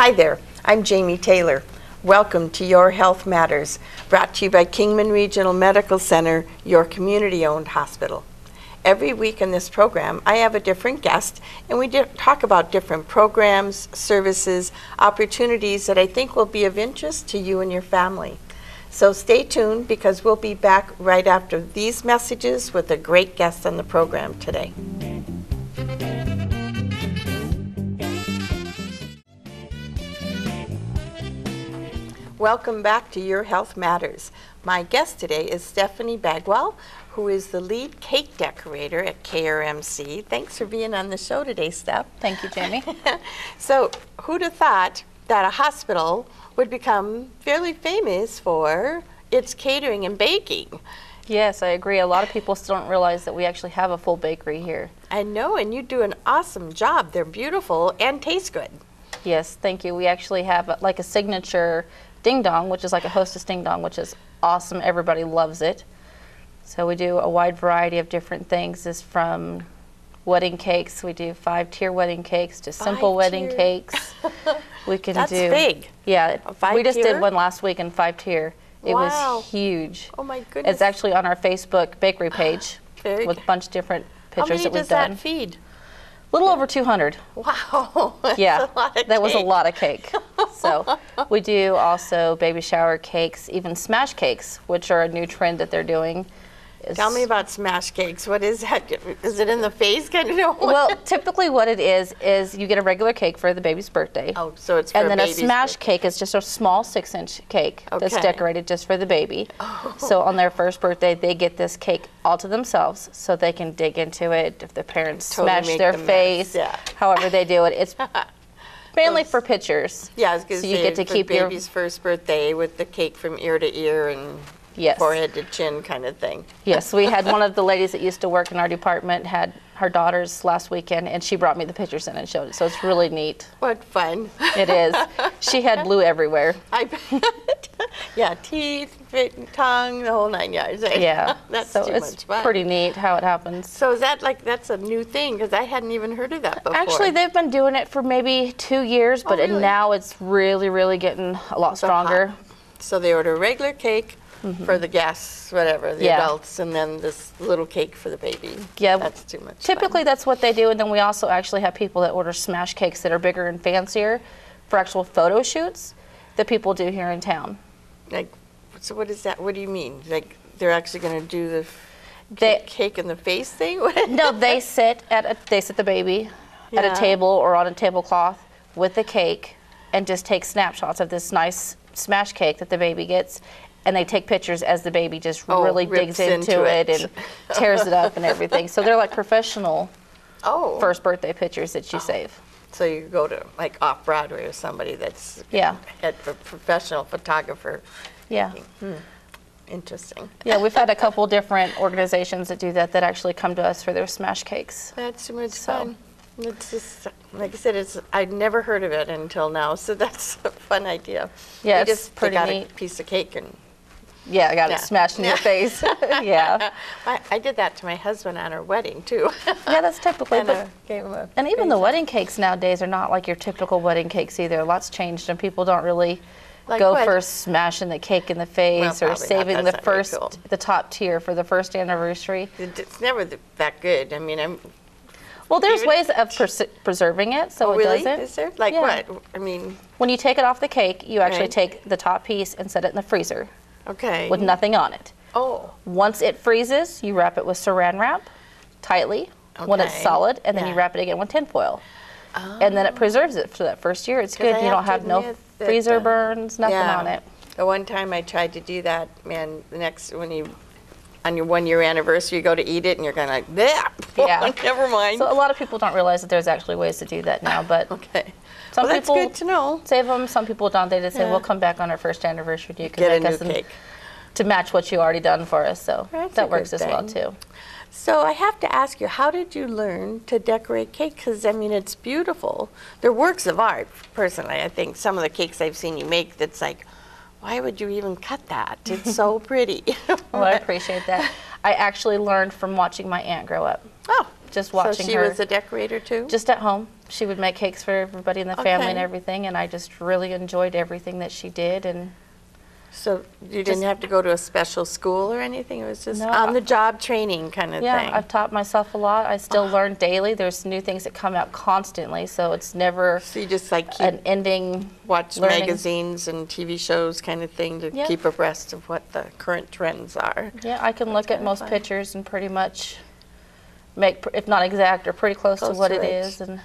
Hi there, I'm Jamie Taylor. Welcome to Your Health Matters, brought to you by Kingman Regional Medical Center, your community-owned hospital. Every week in this program, I have a different guest, and we talk about different programs, services, opportunities that I think will be of interest to you and your family. So stay tuned, because we'll be back right after these messages with a great guest on the program today. Welcome back to Your Health Matters. My guest today is Steffanie Bagwell, who is the lead cake decorator at KRMC. Thanks for being on the show today, Steph. Thank you, Jamie. So, who'd have thought that a hospital would become fairly famous for its catering and baking? Yes, I agree. A lot of people still don't realize that we actually have a full bakery here. I know, and you do an awesome job. They're beautiful and taste good. Yes, thank you. We actually have like a signature ding dong, which is like a hostess ding dong, which is awesome. Everybody loves it. So we do a wide variety of different things. This from wedding cakes. We do 5-tier wedding cakes to simple wedding cakes. We can That's do big. Yeah, we just five-tier? did one last week in 5-tier. It Wow. was huge. Oh my goodness. It's actually on our Facebook bakery page with a bunch of different pictures that we've done. How many does that feed? A little over 200. Wow. That's Yeah, a lot of that was a cake. lot of cake. So we do also baby shower cakes, even smash cakes, which are a new trend that they're doing. Tell me about smash cakes. What is that? Is it in the face kind of? Well, typically what it is you get a regular cake for the baby's birthday. Oh, so it's for and then a baby's smash birthday. cake is just a small 6-inch cake that's Okay. decorated just for the baby. Oh. So on their first birthday, they get this cake all to themselves, so they can dig into it. If the parents Totally smash make their the mess, face, yeah. however they do it, it's mainly for pictures. Yeah, I was going So to you say, get to for keep your baby's first birthday with the cake from ear to ear and Yes. forehead to chin kind of thing. Yes, we had one of the ladies that used to work in our department had her daughters last weekend, and she brought me the pictures in and showed it. So it's really neat. What fun. It is. She had glue everywhere. I bet. Yeah, teeth, tongue, the whole 9 yards. Yeah. That's so too it's much fun. pretty neat how it happens. So is that that's a new thing? Because I hadn't even heard of that before. Actually, they've been doing it for maybe 2 years, but really? now it's really, really getting a lot So stronger. hot. So they order a regular cake for the guests, whatever, the Yeah. adults, and then this little cake for the baby. Yeah. That's too much Typically, fun. that's what they do, and then we also actually have people that order smash cakes that are bigger and fancier for actual photo shoots that people do here in town. So what is that? What do you mean? Like they're actually going to do the They- cake in the face thing? No, they sit the baby at Yeah. a table or on a tablecloth with the cake and just take snapshots of this nice smash cake that the baby gets, and they take pictures as the baby just really digs rips into it and tears it up and everything. So they're like professional first birthday pictures that you save. So you go to like off Broadway or somebody that's Yeah. a professional photographer. Yeah. Interesting. Yeah, we've had a couple different organizations that do that actually come to us for their smash cakes. That's too much So- fun. It's just, like I said, I'd never heard of it until now, so that's a fun idea. Yeah, You it's just pretty got neat. a piece of cake and Yeah, I got Yeah. it smashed in your face. Yeah. I did that to my husband on our wedding too. Yeah, that's typically. And, gave him a And even the crazy- wedding cakes nowadays are not like your typical wedding cakes either. A lot's changed, and people don't really Like go what? for smashing the cake in the face Well, or probably not. saving That's the not very first, cool. the top tier for the first anniversary. It's never that good. I mean, Well, there's Even- ways of preserving it so it really? doesn't. Is there? Like Yeah. what? I mean, When you take it off the cake, you actually Right. take the top piece and set it in the freezer okay. with nothing on it. Oh, Once it freezes, you wrap it with saran wrap tightly when it's Okay. solid, and then you Yeah. wrap it again with tin foil. And then it preserves it for that first year. It's 'Cause good. I You don't have to have no admit that, freezer burns, nothing yeah. on it. The one time I tried to do that, man, on your 1 year anniversary, you go to eat it and you're kind of like, bleh. Yeah. Never mind. So a lot of people don't realize that there's actually ways to do that now, but Okay. some Well, that's people good to know. save them, some people don't. They just say, Yeah. we'll come back on our first anniversary. You can Get a make us new cake. to match what you already done for us. So That's a that works good as well thing. too. So I have to ask you, how did you learn to decorate cake? Because, I mean, it's beautiful. They're works of art, personally. I think some of the cakes I've seen you make, that's like, why would you even cut that? It's so pretty. Well, I appreciate that. I actually learned from watching my aunt grow up. Oh, Just watching so she her. was a decorator too? Just at home. she would make cakes for everybody in the family and Okay. everything, and I just really enjoyed everything that she did. And So you didn't have to go to a special school or anything? It was just No, on-the-job training kind of yeah, thing? I've taught myself a lot. I still learn daily. There's new things that come out constantly, so it's never So you just like an ending. watch learning. magazines and TV shows kind of thing to Yeah. keep abreast of what the current trends are? Yeah, I can look at kinda most fun. pictures and pretty much make, if not exact, or pretty close to Close what to it it. is. And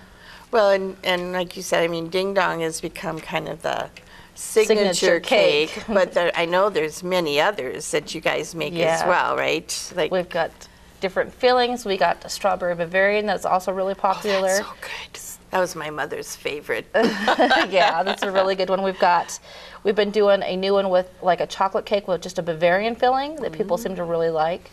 Well, and like you said, I mean, Ding Dong has become kind of the Signature signature cake. cake, but I know there's many others that you guys make as Yeah. well, right? Like, we've got different fillings. We got the strawberry Bavarian that's also really oh, popular. that's so good. That was my mother's favorite. Yeah, that's a really good one. We've been doing a new one with like a chocolate cake with just a Bavarian filling that people seem to really like,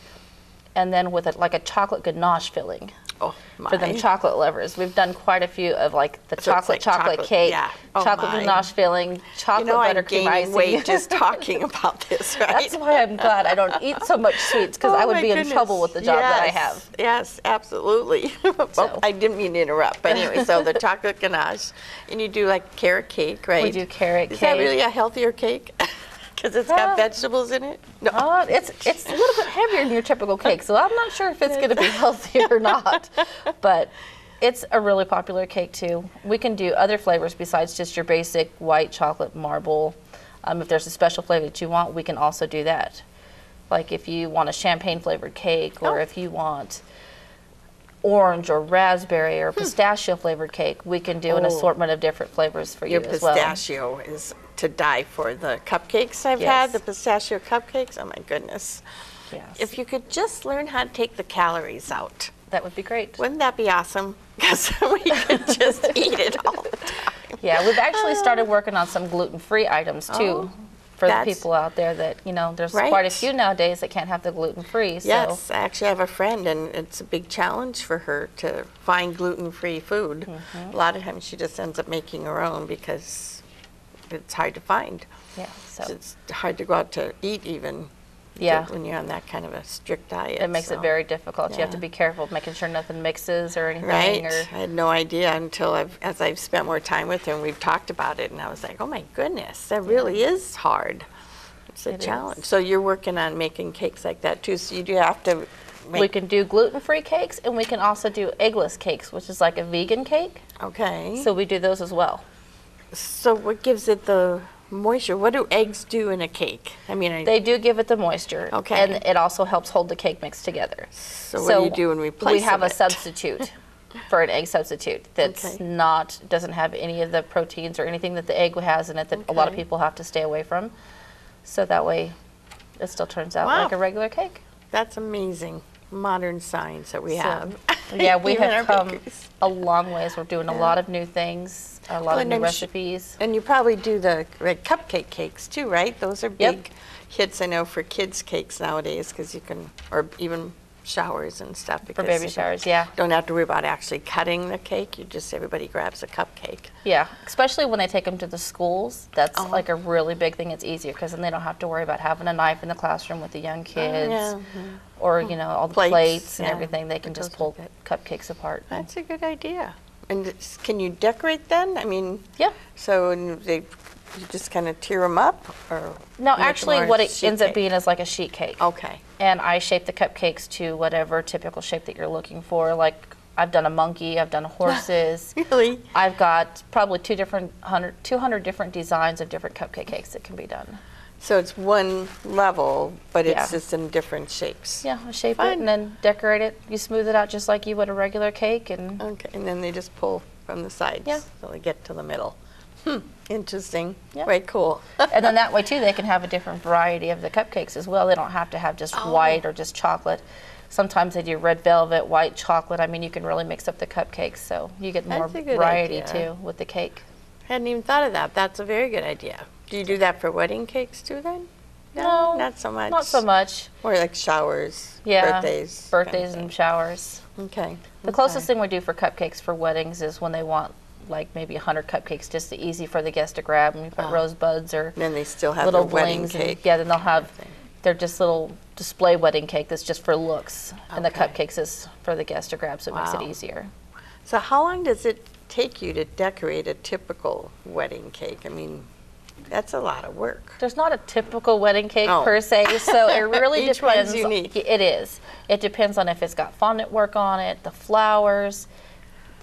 and then with like a chocolate ganache filling Oh, my. for them chocolate lovers. We've done quite a few of like the So it's like chocolate cake, yeah. Oh, chocolate my. ganache filling, You chocolate know, I'm buttercream gaining icing. weight just talking about this, right? That's why I'm glad I don't eat so much sweets, because Oh, I would my be in goodness. trouble with the job that I Yes, have. Yes, absolutely. Well, So. I didn't mean to interrupt, but anyway, so the chocolate ganache, and you do like carrot cake, right? We do carrot Is cake. that really a healthier cake? Because it's got vegetables in it? No. It's a little bit heavier than your typical cake, so I'm not sure if it's going to be healthy or not. But it's a really popular cake too. We can do other flavors besides just your basic white chocolate marble. If there's a special flavor that you want, we can also do that. Like if you want a champagne flavored cake, or Oh. if you want orange or raspberry or pistachio flavored cake, we can do an Oh. assortment of different flavors for Your you as well. pistachio is to die for. The cupcakes I've Yes. had, the pistachio cupcakes, oh my goodness. Yes. If you could just learn how to take the calories out, That would be great. wouldn't that be awesome? Because we could just eat it all the time. Yeah, we've actually started working on some gluten-free items too, Oh, for the that's- people out there that, there's Right. quite a few nowadays that can't have the gluten-free. So Yes, I actually have a friend, and it's a big challenge for her to find gluten-free food. Mm-hmm. A lot of times she just ends up making her own because it's hard to find. yeah, so It's hard to go out to eat even yeah, when you're on that kind of a strict diet. it makes so. it very difficult. You have to yeah. be careful of making sure nothing mixes or anything. Right. Or I had no idea until as I've spent more time with her and we've talked about it, and I was like, oh my goodness, that really is hard. It's a It challenge. is. So you're working on making cakes like that too. So you do have to make. we can do gluten-free cakes, and we can also do eggless cakes, which is like a vegan cake. Okay. So we do those as well. So what gives it the moisture? What do eggs do in a cake? I mean, They do give it the moisture. Okay. And it also helps hold the cake mix together. so what do you do in replace We have of a it? substitute for an egg substitute that's Okay. doesn't have any of the proteins or anything that the egg has in it that a lot of Okay. people have to stay away from. So that way it still turns out Wow. like a regular cake. That's amazing. Modern science that we So, have. yeah, we Even have our come bakeries. a long ways. We're doing a lot of new things, a lot Well, of and new I'm recipes. And you probably do the cupcake cakes too, right? Those are Yep. big hits, I know, for kids' cakes nowadays, because you can, or even showers and stuff. For because baby you showers, yeah. don't have to worry about actually cutting the cake. You just, everybody grabs a cupcake. Yeah, especially when they take them to the schools. That's Oh. like a really big thing. It's easier because then they don't have to worry about having a knife in the classroom with the young kids, yeah. or all the Plates, plates and yeah. everything. They can It just goes pull with it. cupcakes apart. That's a good idea. And can you decorate then? I mean, Yeah. so you just kind of tear them up, or No, make them actually, more what it sheet ends up cake? being is like a sheet cake. Okay. And I shape the cupcakes to whatever typical shape that you're looking for. Like I've done a monkey, I've done horses. Really? I've got probably 200 different designs of different cupcake cakes that can be done. So it's one level, but it's Yeah. just in different shapes. Yeah, I shape Fun. it and then decorate it. You smooth it out just like you would a regular cake, and Okay, and then they just pull from the sides. Yeah. So they get to the middle. Interesting. Yeah. Very cool. and then that way too they can have a different variety of the cupcakes as well. They don't have to have just Oh. white or just chocolate. Sometimes they do red velvet, white chocolate. I mean, you can really mix up the cupcakes, so you get more That's a good variety idea. too with the cake. Hadn't even thought of that. That's a very good idea. Do you do that for wedding cakes too then? No, Not so much. Not so much. Or like showers, Yeah, birthdays. birthdays kind and showers. of thing. Okay. The closest thing we do for cupcakes for weddings is when they want like maybe 100 cupcakes, just easy for the guest to grab, and you put rosebuds or And then they still have little their wedding blings, cake. and yeah, then they'll have thing. they're just little display wedding cake that's just for looks, and the Okay. cupcakes is for the guest to grab, so it makes it Wow. easier. So how long does it take you to decorate a typical wedding cake? I mean, that's a lot of work. There's not a typical wedding cake per se, so it really Each depends. one's unique. It is. It depends on if it's got fondant work on it, the flowers.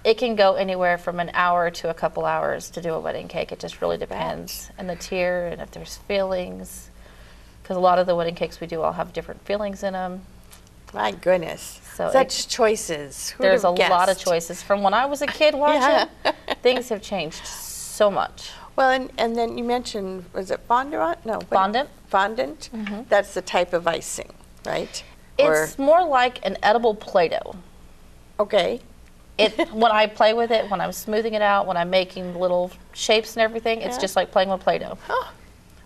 It can go anywhere from an hour to a couple hours to do a wedding cake. It just really depends. And the tier, and if there's fillings, because a lot of the wedding cakes we do all have different fillings in them. My goodness. So such choices. Who'd There's a have guessed? lot of choices. From when I was a kid watching, things have changed so much. Well, and then you mentioned, was it fondant? No. Fondant. Fondant? That's the type of icing, right? It's more like an edible Play-Doh. Okay. When I play with it, when I'm smoothing it out, when I'm making little shapes and everything, it's just like playing with Play-Doh. Oh.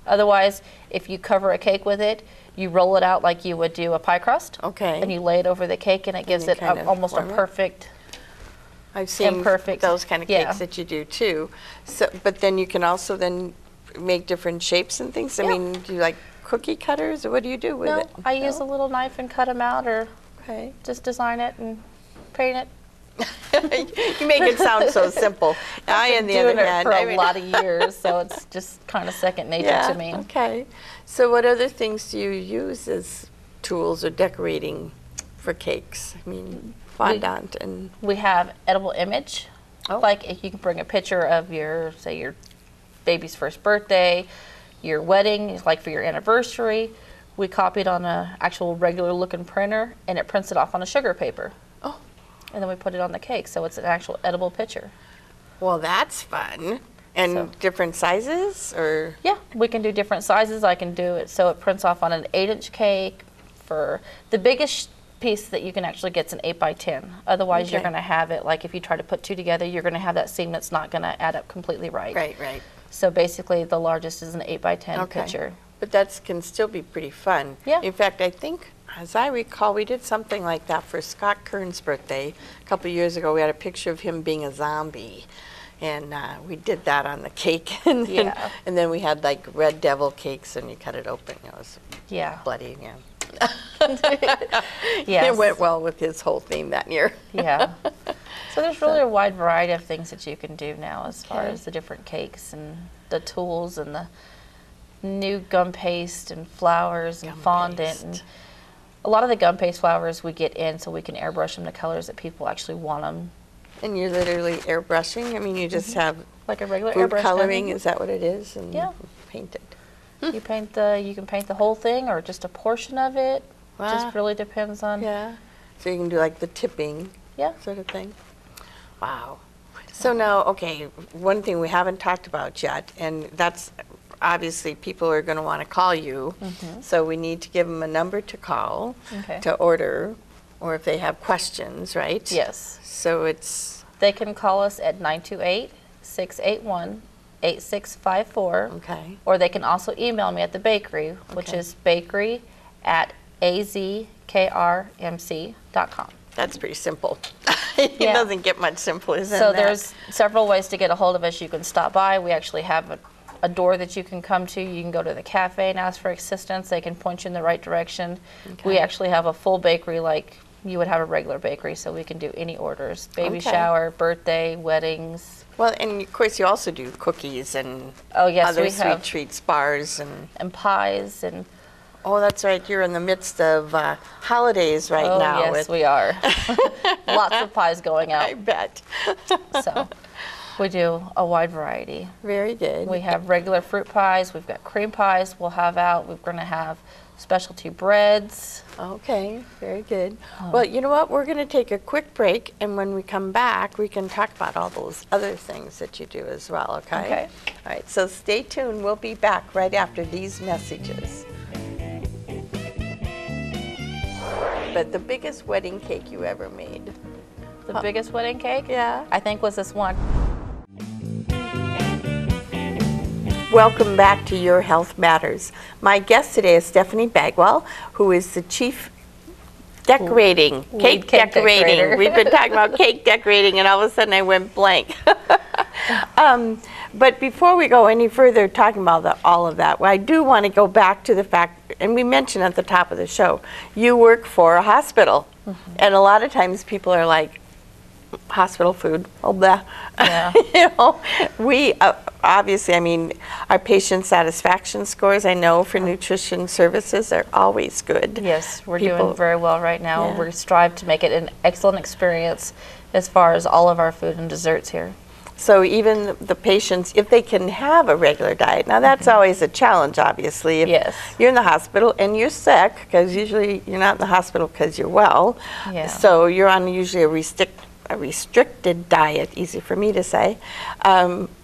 Otherwise, if you cover a cake with it, you roll it out like you would do a pie crust. Okay. And you lay it over the cake, and it gives it almost a perfect. I've seen imperfect. those kind of cakes that you do too. So, but then you can also then make different shapes and things. I mean, do you like cookie cutters, or what do you do with it? I use a little knife and cut them out, or just design it and paint it. You make it sound so simple. I've been doing it for a lot of years, so it's just kind of second nature to me. Okay. So what other things do you use as tools or decorating for cakes? I mean, fondant and... We have edible image. Like if you can bring a picture of your, say, your baby's first birthday, your wedding, like for your anniversary. We copy it on an actual regular looking printer, and it prints it off on a sugar paper. And then we put it on the cake, so it's an actual edible picture. Well, that's fun. And different sizes, or? Yeah, we can do different sizes. I can do it so it prints off on an 8-inch cake. For the biggest piece that you can actually get is an 8 by 10. Otherwise, you're going to have it, like if you try to put two together, you're going to have that seam that's not going to add up completely right. Right. So basically, the largest is an 8 by 10 picture. But that can still be pretty fun. Yeah. In fact, I think, as I recall, we did something like that for Scott Kern's birthday. A couple of years ago, we had a picture of him being a zombie. And we did that on the cake. And then we had like red devil cakes, and you cut it open. It was bloody, It went well with his whole theme that year. So there's really a wide variety of things that you can do now as far as the different cakes and the tools and the new gum paste and flowers and fondant. And a lot of the gum paste flowers we get in so we can airbrush them to colors that people actually want them. And you're literally airbrushing? I mean, you just have like a regular food airbrush coloring, is that what it is? And paint it. You can paint the whole thing or just a portion of it. Wow. Just really depends on. So you can do like the tipping sort of thing. Wow. So now, okay, one thing we haven't talked about yet, and that's obviously people are going to want to call you. So we need to give them a number to call to order, or if they have questions, right? Yes. So it's... They can call us at 928-681-8654. Okay. Or they can also email me at the bakery, which is bakery@azkrmc.com. That's pretty simple. It doesn't get much simpler than that. So there's several ways to get a hold of us. You can stop by. We actually have a door that you can come to. You can go to the cafe and ask for assistance. They can point you in the right direction. We actually have a full bakery like you would have a regular bakery, so we can do any orders. Baby shower, birthday, weddings. Well, and of course you also do cookies and other sweet treats, bars and pies and... Oh, that's right. You're in the midst of holidays now. Yes, we are. Lots of pies going out. I bet. So we do a wide variety. Very good. We have regular fruit pies. We've got cream pies we'll have out. We're going to have specialty breads. Okay, very good. Well, you know what? We're going to take a quick break, and when we come back, we can talk about all those other things that you do as well, okay? All right, so stay tuned. We'll be back right after these messages. But the biggest wedding cake you ever made? The biggest wedding cake? Yeah. I think was this one. Welcome back to Your Health Matters. My guest today is Stephanie Bagwell, who is the Chief Decorating, Cake Decorating. We've been talking about cake decorating, and all of a sudden I went blank. But before we go any further talking about all of that, I do want to go back to the fact, and we mentioned at the top of the show, you work for a hospital. And a lot of times people are like, hospital food. Oh, blah. Yeah. You know, we obviously, I mean, our patient satisfaction scores, I know, for nutrition services are always good. Yes, we're People- doing very well right now. Yeah. We strive to make it an excellent experience as far as all of our food and desserts here. So even the patients, if they can have a regular diet, now that's always a challenge, obviously. If Yes. you're in the hospital and you're sick, because usually you're not in the hospital because you're well. Yeah. So you're on usually a restricted diet, easy for me to say.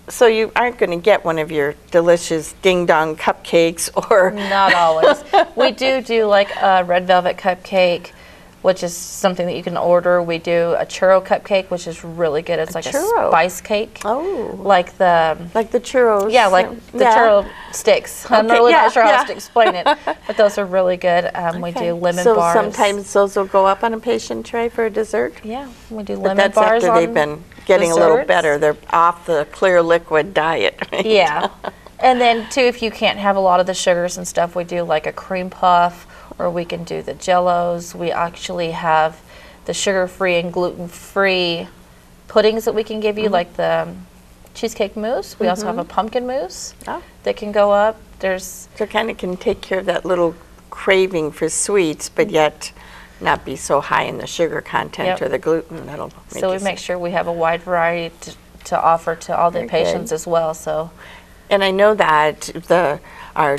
So you aren't going to get one of your delicious ding dong cupcakes or. Not always. We do like a red velvet cupcake, which is something that you can order. We do a churro cupcake, which is really good. It's like churro. a spice cake. Oh. Like the churros. Yeah, like the churro sticks. I'm Okay, really yeah, not sure how yeah. else to explain it, but those are really good. We Okay. do lemon so bars. sometimes those will go up on a patient tray for a dessert? Yeah, we do But lemon that's bars after they've on been getting a little desserts. better. They're off the clear liquid diet. Right? Yeah. And then too, if you can't have a lot of the sugars and stuff, we do like a cream puff, or we can do the jellos. We actually have the sugar-free and gluten-free puddings that we can give you, like the cheesecake mousse. We also have a pumpkin mousse Oh. that can go up. There's So kind of can take care of that little craving for sweets, but yet not be so high in the sugar content Yep. or the gluten. That'll make so you we make sick. sure we have a wide variety to offer to all the Very patients good. as well. So And I know that our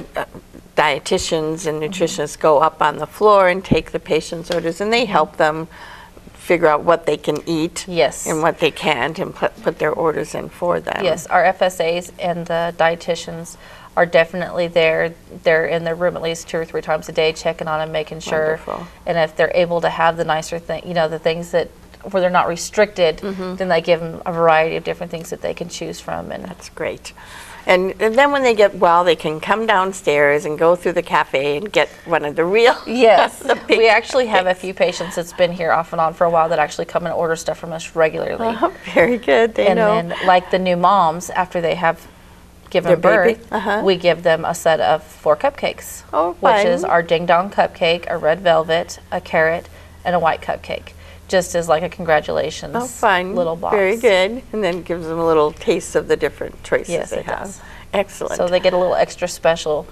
dietitians and nutritionists go up on the floor and take the patient's orders, and they help them figure out what they can eat yes. and what they can't, and put their orders in for them. Yes, our FSAs and the dietitians are definitely there. They're in their room at least 2 or 3 times a day, checking on them, making sure. Wonderful. And if they're able to have the nicer thing, the things that where they're not restricted, then they give them a variety of different things that they can choose from. And That's great. And then when they get well, they can come downstairs and go through the cafe and get one of the real. yes, the big we actually have a cupcakes. few patients that's been here off and on for a while that actually come and order stuff from us regularly. Oh, very good. They And know. then, like the new moms, after they have given Their birth, baby? we give them a set of 4 cupcakes, Oh, which is fun. our ding dong cupcake, a red velvet, a carrot, and a white cupcake, just as like a congratulations Oh, fun. little box. Very good. And then gives them a little taste of the different choices Yes, they it have. does. Excellent. So they get a little extra special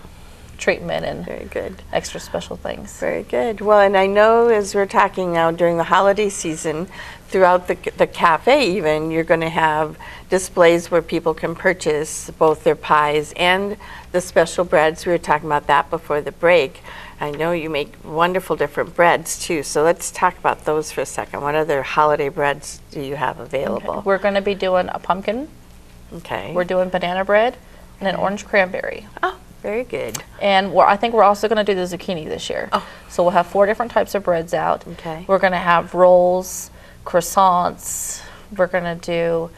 treatment and Very good. extra special things. Very good. Well, and I know as we're talking now during the holiday season, throughout the cafe even, you're going to have displays where people can purchase both their pies and the special breads. We were talking about that before the break. I know you make wonderful different breads too, so let's talk about those for a second. What other holiday breads do you have available? We're going to be doing a pumpkin. Okay. We're doing banana bread and an orange cranberry. Oh, very good. And I think we're also going to do the zucchini this year. Oh. So we'll have 4 different types of breads out. Okay. We're going to have rolls, croissants. We're going to do,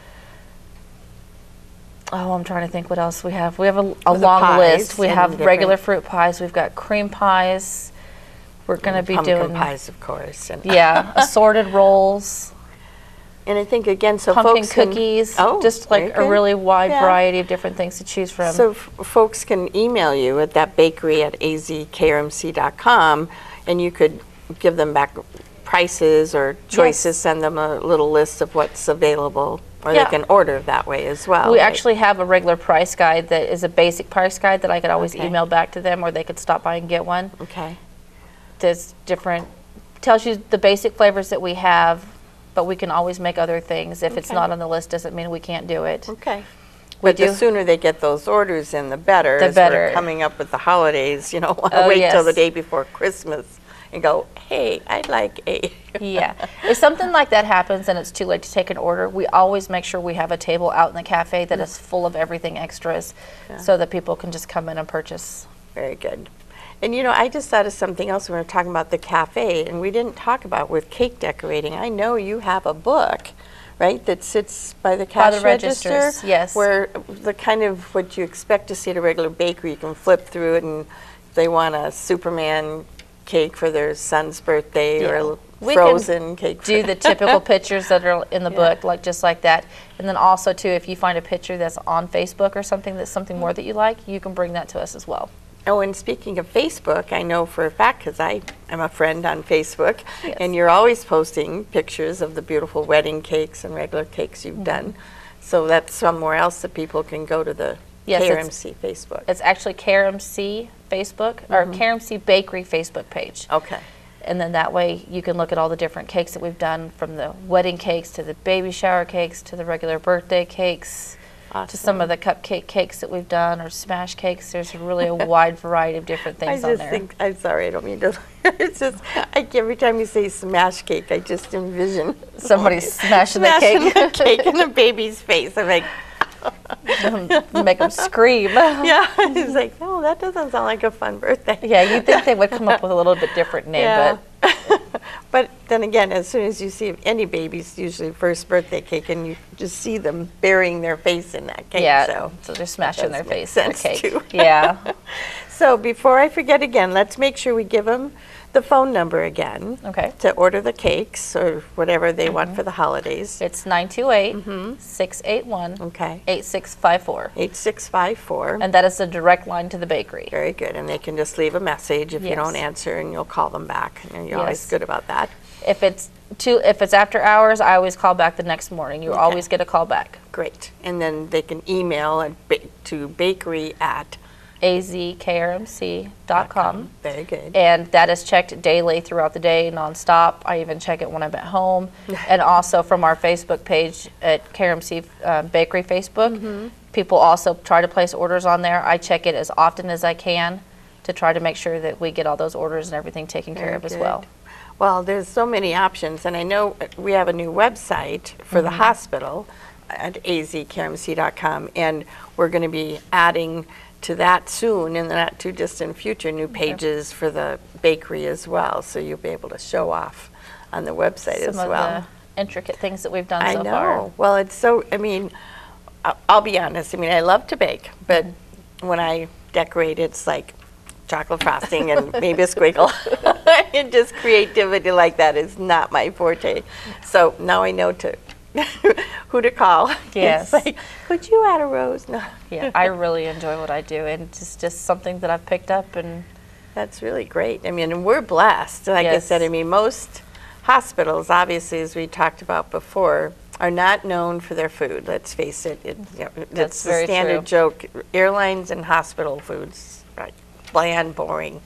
I'm trying to think what else we have. We have a The long pies list. We and have different- regular fruit pies. We've got cream pies. We're going to be pumpkin doing, pies, of course. And yeah, assorted rolls, And I think again, so pumpkin folks can, cookies, oh, just like very a good. really wide Yeah. variety of different things to choose from. So folks can email you at that bakery at azkrmc.com, and you could give them back prices or choices, send them a little list of what's available, or Yeah. they can order that way as well. We right? actually have a regular price guide that is a basic price guide that I could always Okay. email back to them, or they could stop by and get one. Okay. There's different, tells you the basic flavors that we have, but we can always make other things. If it's Okay. not on the list, doesn't mean we can't do it. Okay. We But the do. sooner they get those orders in, the better. The as better. We're coming up with the holidays, you know, want to Oh, wait till the yes. day before Christmas and go, hey, I'd like a. Yeah. If something like that happens and it's too late to take an order, we always make sure we have a table out in the cafe that is full of everything extras so that people can just come in and purchase. Very good. And you know, I just thought of something else when we were talking about the cafe, and we didn't talk about with cake decorating. I know you have a book, right, that sits by the cash By the register, registers, yes. where the kind of what you expect to see at a regular bakery, you can flip through it, and if they want a Superman cake for their son's birthday or a We can frozen cake. do the typical pictures that are in the Yeah. book, like just like that. And then also too, if you find a picture that's on Facebook or something that's something more that you like, you can bring that to us as well. Oh, and speaking of Facebook, I know for a fact, because I'm a friend on Facebook, Yes. and you're always posting pictures of the beautiful wedding cakes and regular cakes you've done. So that's somewhere else that people can go to the Yes, KRMC Facebook. It's actually KRMC Facebook, or KRMC Bakery Facebook page. Okay. And then that way you can look at all the different cakes that we've done, from the wedding cakes to the baby shower cakes to the regular birthday cakes. To some of the cupcake cakes that we've done, or smash cakes. There's really a wide variety of different things on there. I'm sorry, I don't mean to. It's just, every time you say smash cake, I just envision Somebody smashing the cake. the cake in a baby's face. I'm like, Make them scream. yeah. It's like, no, that doesn't sound like a fun birthday. Yeah, you'd think they would come up with a little bit different name, Yeah. but But then again, as soon as you see any baby's usually first birthday cake, and you just see them burying their face in that cake. yeah, so they're smashing does their make face in the sense, cake. too. Yeah. So before I forget again, let's make sure we give them the phone number again Okay. to order the cakes or whatever they want for the holidays. It's 928-681-8654. Okay. 8654. And that is the direct line to the bakery. Very good. And they can just leave a message if you Yes. don't answer, and you'll call them back. And you're always Yes. good about that. If it's after hours, I always call back the next morning. You always get a call back. Great. And then they can email to bakery@. azkrmc.com. Very good. And that is checked daily throughout the day, nonstop. I even check it when I'm at home. And also from our Facebook page at KRMC Bakery Facebook, people also try to place orders on there. I check it as often as I can to try to make sure that we get all those orders and everything taken care of as well. Well, there's so many options, and I know we have a new website for the hospital at azkrmc.com, and we're going to be adding to that soon, in the not too distant future, new pages for the bakery as well, so you'll be able to show off on the website as Some well. of the intricate things that we've done I so know. far. Well, it's so, I mean, I'll be honest, I mean, I love to bake, but when I decorate, it's like chocolate frosting and maybe a squiggle. And just creativity like that is not my forte. So now I know who to call. Yes. It's like, could you add a rose? No. Yeah, I really enjoy what I do, and it's just something that I've picked up. And That's really great. I mean, and we're blessed. Like I Yes. said, I mean, most hospitals, obviously, as we talked about before, are not known for their food. Let's face it. It's the very standard true. joke. Airlines and hospital foods, right? Bland, boring.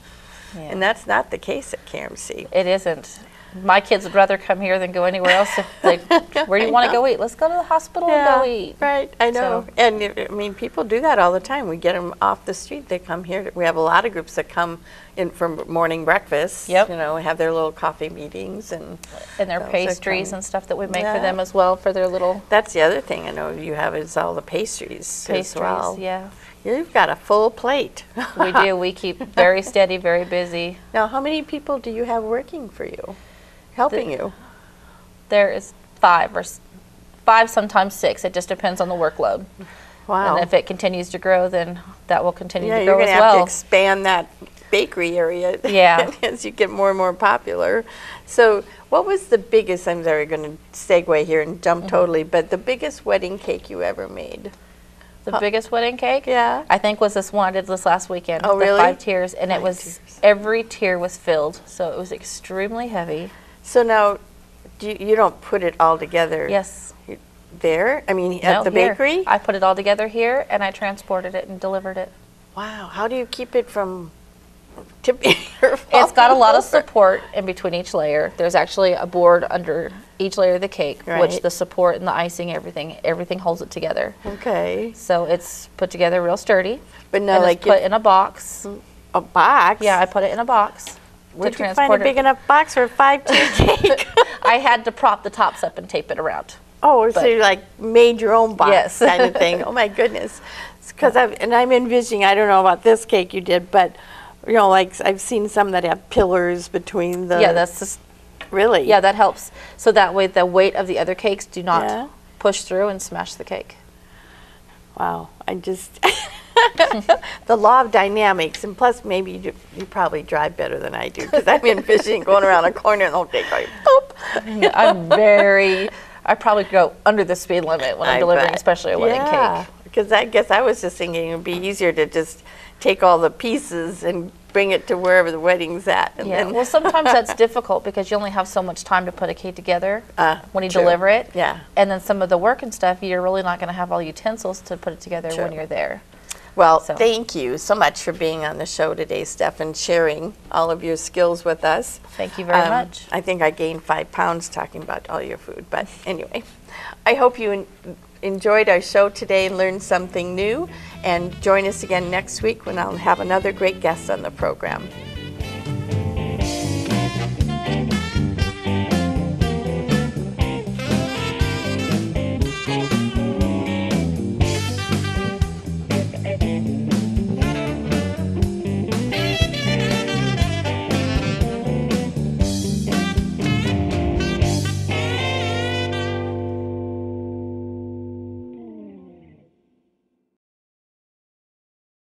Yeah. And that's not the case at KRMC. It isn't. My kids would rather come here than go anywhere else. If they, where do you want to go eat? Let's go to the hospital and go eat. Right, I know. So- And I mean, people do that all the time. We get them off the street. They come here. We have a lot of groups that come in for morning breakfast. Yep. You know, have their little coffee meetings and And their those are pastries coming. and stuff that we make Yeah. for them as well, for their little That's the other thing I know you have is all the pastries as well. Yeah, You've got a full plate. we do. We keep very steady, very busy. Now, how many people do you have working for you, helping you? There is five, sometimes six. It just depends on the workload. Wow. And if it continues to grow, then that will continue Yeah, to you're grow going as to have to well. expand that bakery area Yeah. as you get more and more popular. So what was the biggest, I'm sorry, going to segue here and jump totally, but the biggest wedding cake you ever made? The biggest wedding cake, Yeah. I think, was this one I did this last weekend. Oh, really? The 5 tiers, and it 5 was tiers. every tier was filled, so it was extremely heavy. So now, you don't put it all together Yes. there? I mean, No, at the here. bakery? I put it all together here, and I transported it and delivered it. Wow. How do you keep it from tipping or It's got a lot of falling over? support in between each layer. There's actually a board under each layer of the cake, which Right. the support and the icing, everything holds it together. Okay. So it's put together real sturdy. But now, And like, it's put in a box. a box? Yeah, I put it in a box. Where'd to you find a transport big it. enough box for a 5-tier cake? I had to prop the tops up and tape it around. Oh, so But- you like made your own box Yes. kind of thing. Oh my goodness. Because I'm envisioning, I don't know about this cake you did, but you know, like I've seen some that have pillars between the. Yeah, that's just, really. yeah, that helps. So that way the weight of the other cakes do not Yeah. push through and smash the cake. Wow. I just the law of dynamics, and plus maybe you probably drive better than I do because I'm envisioning going around a corner and the whole cake going boop. I probably go under the speed limit when I'm delivering, especially a wedding cake. Because I guess I was just thinking it would be easier to just take all the pieces and bring it to wherever the wedding's at. And Yeah, then, well, sometimes that's difficult because you only have so much time to put a cake together when you true. deliver it. Yeah. And then some of the work and stuff, you're really not going to have all the utensils to put it together True. when you're there. Well, So. thank you so much for being on the show today, Steph, and sharing all of your skills with us. Thank you very much. I think I gained 5 pounds talking about all your food, but anyway, I hope you enjoyed our show today and learned something new, and join us again next week when I'll have another great guest on the program.